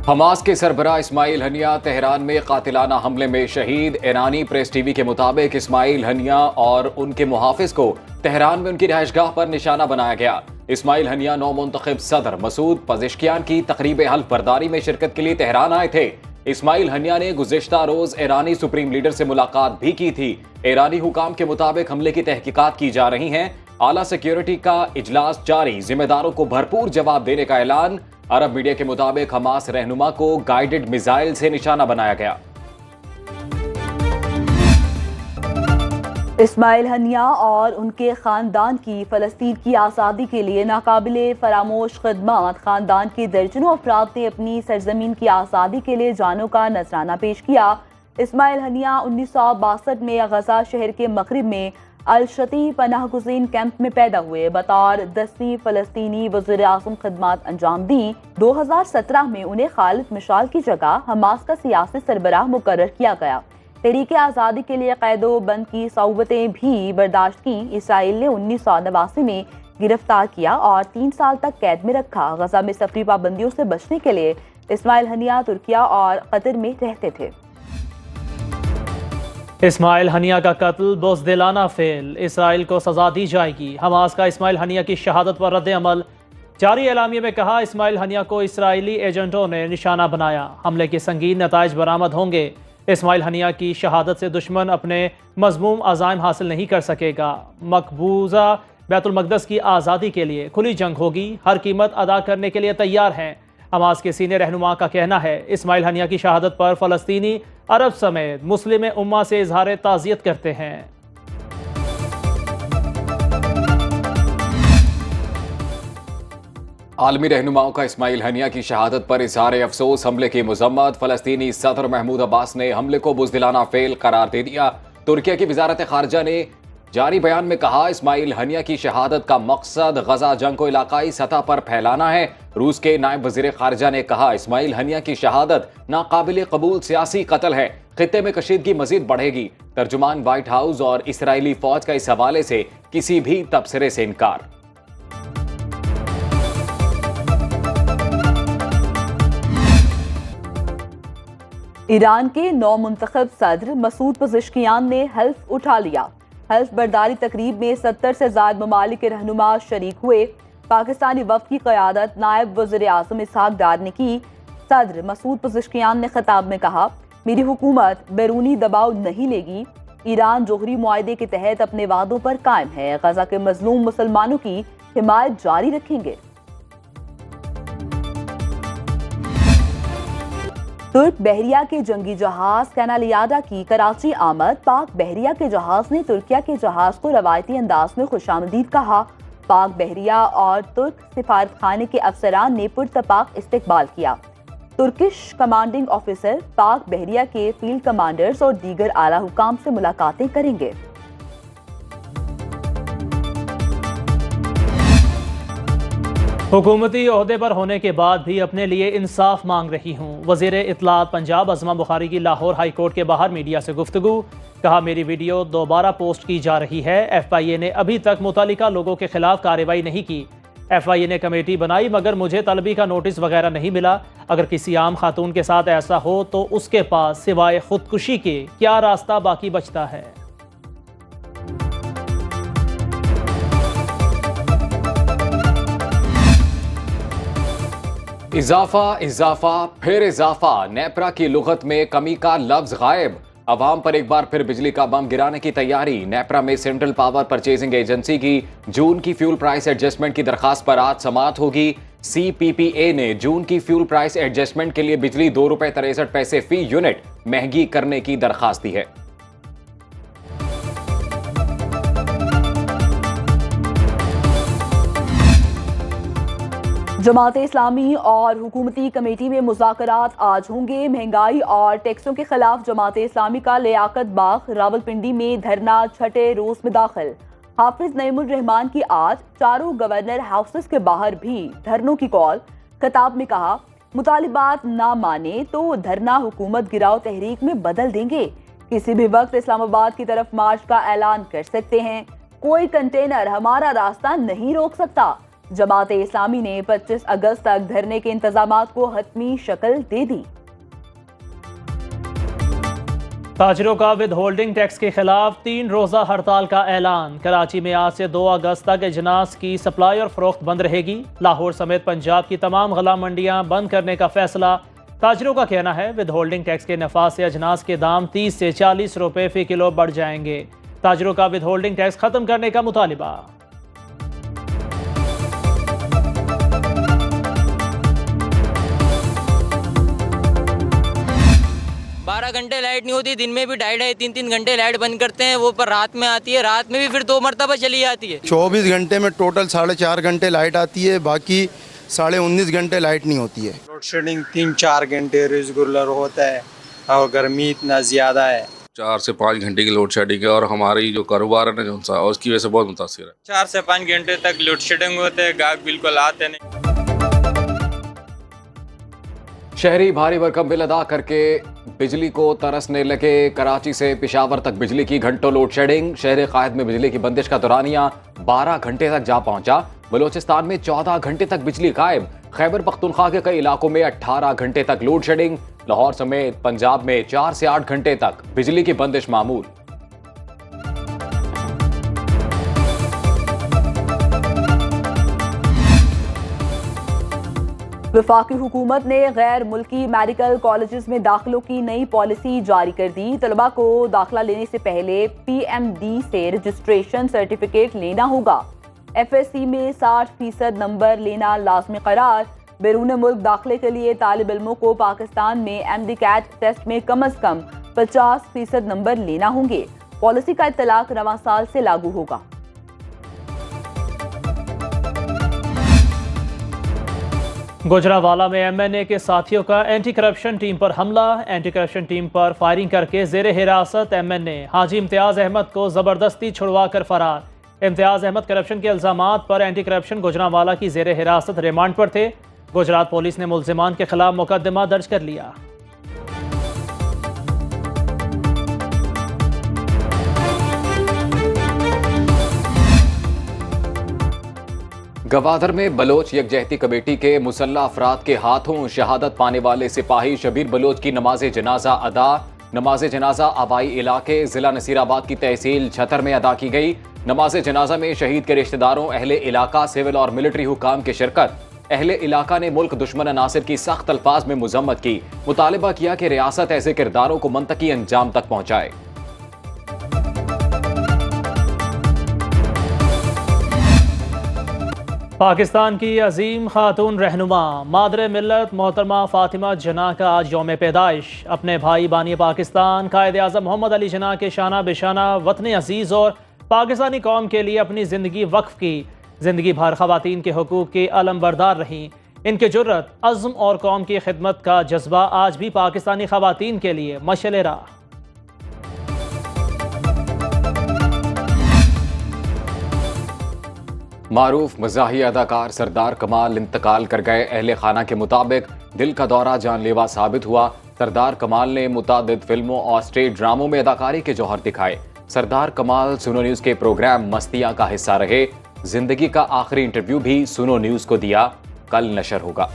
Hamas के सरबराह Ismail Haniyeh Tehran में कातिलाना हमले में शहीद। ईरानी प्रेस टीवी के मुताबिक इस्माइल हनिया और उनके मुहाफिज को तेहरान में उनकी रिहाइशगाह पर निशाना बनाया गया। इस्माइल हनिया नौमुंतखब सदर मसूद पज़ेश्कियान की तकरीब हल्फ बर्दारी में शिरकत के लिए तेहरान आए थे। इस्माइल हनिया ने गुज़िश्ता रोज ईरानी सुप्रीम लीडर से मुलाकात भी की थी। ईरानी हुकाम के मुताबिक हमले की तहकीकात की जा रही हैं। आला सिक्योरिटी का इजलास जारी, जिम्मेदारों को भरपूर जवाब देने का ऐलान। अरब मीडिया के मुताबिक हमास रहनुमा को गाइडेड मिसाइल से निशाना बनाया गया। इस्माइल हनिया और उनके खानदान की फ़लस्तीन की आज़ादी के लिए नाकाबिले फरामोश खिदमत। खानदान के दर्जनों अफराद ने अपनी सरजमीन की आज़ादी के लिए जानों का नजराना पेश किया। इस्माइल हनिया 1962 में गजा शहर के मगरिब में अल-शती पनाह गुज़ीन कैंप में पैदा हुए। बतौर 10वीं फ़लस्तीनी वज़ीर आज़म खिदमत अंजाम दी। 2017 में उन्हें खालिद मिशाल की जगह हमास का सियासी सरबराह मुकर्रर किया गया। तहरीके आज़ादी के लिए कैदो बंद की सौबतें भी बर्दाश्त की। इसराइल ने 1989 में गिरफ्तार किया और 3 साल तक कैद में रखा। गजा में सफरी पाबंदियों से बचने के लिए इस्माइल हनिया तुर्किया और कतर में रहते थे। इस्माइल हनिया का कत्ल बुज़दिलाना फेल, इसराइल को सजा दी जाएगी। हमास का इस्माइल हनिया की शहादत पर रद्द अमल। जारी एलामिया में कहा, इस्माइल हनिया को इसराइली एजेंटों ने निशाना बनाया, हमले के संगीन नताइज बरामद होंगे। इस्माइल हनिया की शहादत से दुश्मन अपने मज़मूम अज़ाइम हासिल नहीं कर सकेगा। मकबूजा बैतुल मक़दस की आज़ादी के लिए खुली जंग होगी, हर कीमत अदा करने के लिए तैयार हैं। हमास के सीनियर रहनुमा का कहना है, इस्माइल हनिया की शहादत पर फ़लस्तीनी अरब समेत मुस्लिम उम्मा से इजहार ताज़ियत करते हैं। आलमी रहनुमाओं का इस्माइल हनिया की शहादत पर इजहार अफसोस। हमले की मजम्मत। फ़लस्तीनी सदर महमूद अब्बास ने हमले को बुज़दिलाना फेल करार दे दिया। तुर्किया की वज़ारत ख़ारजा ने जारी बयान में कहा, इस्माइल हनिया की शहादत का मकसद गजा जंग को इलाकाई सतह पर फैलाना है। रूस के नायब वज़ीर ख़ारजा ने कहा, इस्माइल हनिया की शहादत नाकाबिले कबूल सियासी कत्ल है, खित्ते में कशीदगी मजीद बढ़ेगी। तर्जुमान व्हाइट हाउस और इसराइली फौज का इस हवाले से किसी भी तबसरे से इनकार। ईरान के नौमुंतखब सदर मसूद पज़ेश्कियान ने हल्फ उठा लिया। हल्फ बर्दारी तकरीब में 70 से ज़ायद ममालिक के रहनुमा शरीक हुए। पाकिस्तानी वफ़द की क़यादत नायब वज़ीर आज़म इसहाक डार ने की। सदर मसूद पज़ेश्कियान ने खिताब में कहा, मेरी हुकूमत बैरूनी दबाव नहीं लेगी। ईरान जोहरी मुआहदे के तहत अपने वादों पर कायम है। गजा के मजलूम मुसलमानों की हिमायत जारी रखेंगे। तुर्क बहरिया के जंगी जहाज कैनालियाडा की कराची आमद। पाक बहरिया के जहाज ने तुर्किया के जहाज को रवायती अंदाज में खुशामदीद कहा। पाक बहरिया और तुर्क सिफारत खाने के अफसरान ने पुरतपाक इस्तकबाल किया। तुर्किश कमांडिंग ऑफिसर पाक बहरिया के फील्ड कमांडर्स और दीगर आला हुकाम से मुलाकातें करेंगे। हुकूमती ओहदे पर होने के बाद भी अपने लिए इंसाफ मांग रही हूँ। वज़ीर इत्तलात पंजाब अज़मा बुखारी की लाहौर हाई कोर्ट के बाहर मीडिया से गुफ्तगू। कहा, मेरी वीडियो दोबारा पोस्ट की जा रही है। FIA ने अभी तक मुतालिका लोगों के खिलाफ कार्रवाई नहीं की। FIA ने कमेटी बनाई मगर मुझे तलबी का नोटिस वगैरह नहीं मिला। अगर किसी आम खातून के साथ ऐसा हो तो उसके पास सिवाय खुदकुशी के क्या रास्ता बाकी बचता है। इजाफा इजाफा फिर इजाफा। नेपरा की लुगत में कमी का लफ्ज गायब। अवाम पर एक बार फिर बिजली का बम गिराने की तैयारी। नेपरा में सेंट्रल पावर परचेजिंग एजेंसी की जून की फ्यूल प्राइस एडजस्टमेंट की दरखास्त पर आज समाअत होगी। CPPA ने जून की फ्यूल प्राइस एडजस्टमेंट के लिए बिजली ₹2.63 फी यूनिट महंगी करने की दरखास्त दी है। जमात इस्लामी और हुकूमती कमेटी में मुज़ाकरात आज होंगे। महंगाई और टैक्सों के खिलाफ जमात इस्लामी का लियाकत बाग रावलपिंडी में धरना छठे रोज में दाखिल। हाफिज नईमुर रहमान की आज चारों गवर्नर हाउसेस के बाहर भी धरनों की कॉल। खिताब में कहा, मुतालिबात ना माने तो धरना हुकूमत गिराओ तहरीक में बदल देंगे। किसी भी वक्त इस्लामाबाद की तरफ मार्च का ऐलान कर सकते हैं। कोई कंटेनर हमारा रास्ता नहीं रोक सकता। जमात इस्लामी ने 25 अगस्त तक धरने के इंतजामात को हतमी शक्ल दे दी। ताजिरों का विद होल्डिंग टैक्स के खिलाफ 3 रोज़ा हड़ताल का ऐलान। कराची में आज से 2 अगस्त तक अजनास की सप्लाई और फरोख्त बंद रहेगी। लाहौर समेत पंजाब की तमाम गला मंडियां बंद करने का फैसला। ताजिरों का कहना है विद होल्डिंग टैक्स के नफाज से अजनास के दाम 30 से 40 रुपए फी किलो बढ़ जाएंगे। ताजिरों का विद होल्डिंग टैक्स खत्म करने का मुतालिबा। 12 घंटे लाइट नहीं होती, दिन में भी 2.5-3 घंटे लाइट बंद करते हैं, वो पर रात में आती है, रात में भी फिर 2 मरतबा चली जाती है। 24 घंटे में टोटल 4.5 घंटे लाइट आती है, बाकी 19.5 घंटे लाइट नहीं होती है। लोड शेडिंग 3-4 घंटे रेगुलर होता है और गर्मी इतना ज़्यादा है। 4 से 5 घंटे की लोड शेडिंग है और हमारी जो कारोबार है ना जो सा उसकी वजह से बहुत मुतासिर है। 4 से 5 घंटे तक लोड शेडिंग होते हैं, गाहक बिल्कुल आते नहीं। शहरी भारी भरकम बिल अदा करके बिजली को तरसने लगे। कराची से पेशावर तक बिजली की घंटों लोड शेडिंग। शहर कायद में बिजली की बंदिश का दौरानिया 12 घंटे तक जा पहुंचा। बलोचिस्तान में 14 घंटे तक बिजली गायब। खैबर पख्तूनख्वा के कई इलाकों में 18 घंटे तक लोड शेडिंग। लाहौर समेत पंजाब में 4 से 8 घंटे तक बिजली की बंदिश मामूल। वफाकी हुकूमत ने गैर मुल्की मेडिकल कॉलेजेस में दाखिलों की नई पॉलिसी जारी कर दी। तलबा को दाखिला लेने से पहले PMD से रजिस्ट्रेशन सर्टिफिकेट लेना होगा। FSC में 60% नंबर लेना लाजमी करार। बैरून मुल्क दाखिले के लिए तालिब इल्मों को पाकिस्तान में MD-CAT टेस्ट में कम अज कम 50% नंबर लेना होंगे। पॉलिसी का इत्तलाक रवां साल से लागू होगा। गुजरावाला में MNA के साथियों का एंटी करप्शन टीम पर हमला। एंटी करप्शन टीम पर फायरिंग करके जेर हिरासत MNA हाजी इम्तियाज अहमद को जबरदस्ती छुड़वा कर फरार। इम्तियाज अहमद करप्शन के इल्जामात पर एंटी करप्शन गुजरावाला की जेर हिरासत रिमांड पर थे। गुजरात पुलिस ने मुल्जिमान के खिलाफ मुकदमा दर्ज कर लिया। गवादर में बलोच यकजहती कमेटी के मुसल्ला अफराद के हाथों शहादत पाने वाले सिपाही शबीर बलोच की नमाज जनाजा अदा। नमाज जनाजा आबाई इलाके जिला नसीराबाद की तहसील छतर में अदा की गई। नमाज जनाजा में शहीद के रिश्तेदारों, अहले इलाका, सिविल और मिलिट्री हुकाम की शिरकत। अहले इलाका ने मुल्क दुश्मन अनासिर की सख्त अल्फाज में मुजम्मत की। मुतालिबा किया कि रियासत ऐसे किरदारों को मंतकी अंजाम तक पहुंचाए। पाकिस्तान की अजीम खातून रहनुमा मादर मिल्लत मोहतरमा फातिमा जना का आज यौम पैदाइश। अपने भाई बानी पाकिस्तान कायद आज़म मोहम्मद अली जना के शाना बेशाना वतन अजीज़ और पाकिस्तानी कौम के लिए अपनी ज़िंदगी वक्फ की। ज़िंदगी भर ख़वातीन के हुकूक़ की अलमबरदार रहीं। इनके जुर्रत, अज़्म और कौम की खिदमत का जज्बा आज भी पाकिस्तानी ख़वातीन के लिए मशअल राह। मारूफ मज़ाही अदाकार सरदार कमाल इंतकाल कर गए। अहले खाना के मुताबिक दिल का दौरा जानलेवा साबित हुआ। सरदार कमाल ने मुतादिद फिल्मों और स्टेज ड्रामों में अदाकारी के जौहर दिखाए। सरदार कमाल सुनो न्यूज़ के प्रोग्राम मस्तियाँ का हिस्सा रहे। जिंदगी का आखिरी इंटरव्यू भी सुनो न्यूज़ को दिया, कल नशर होगा।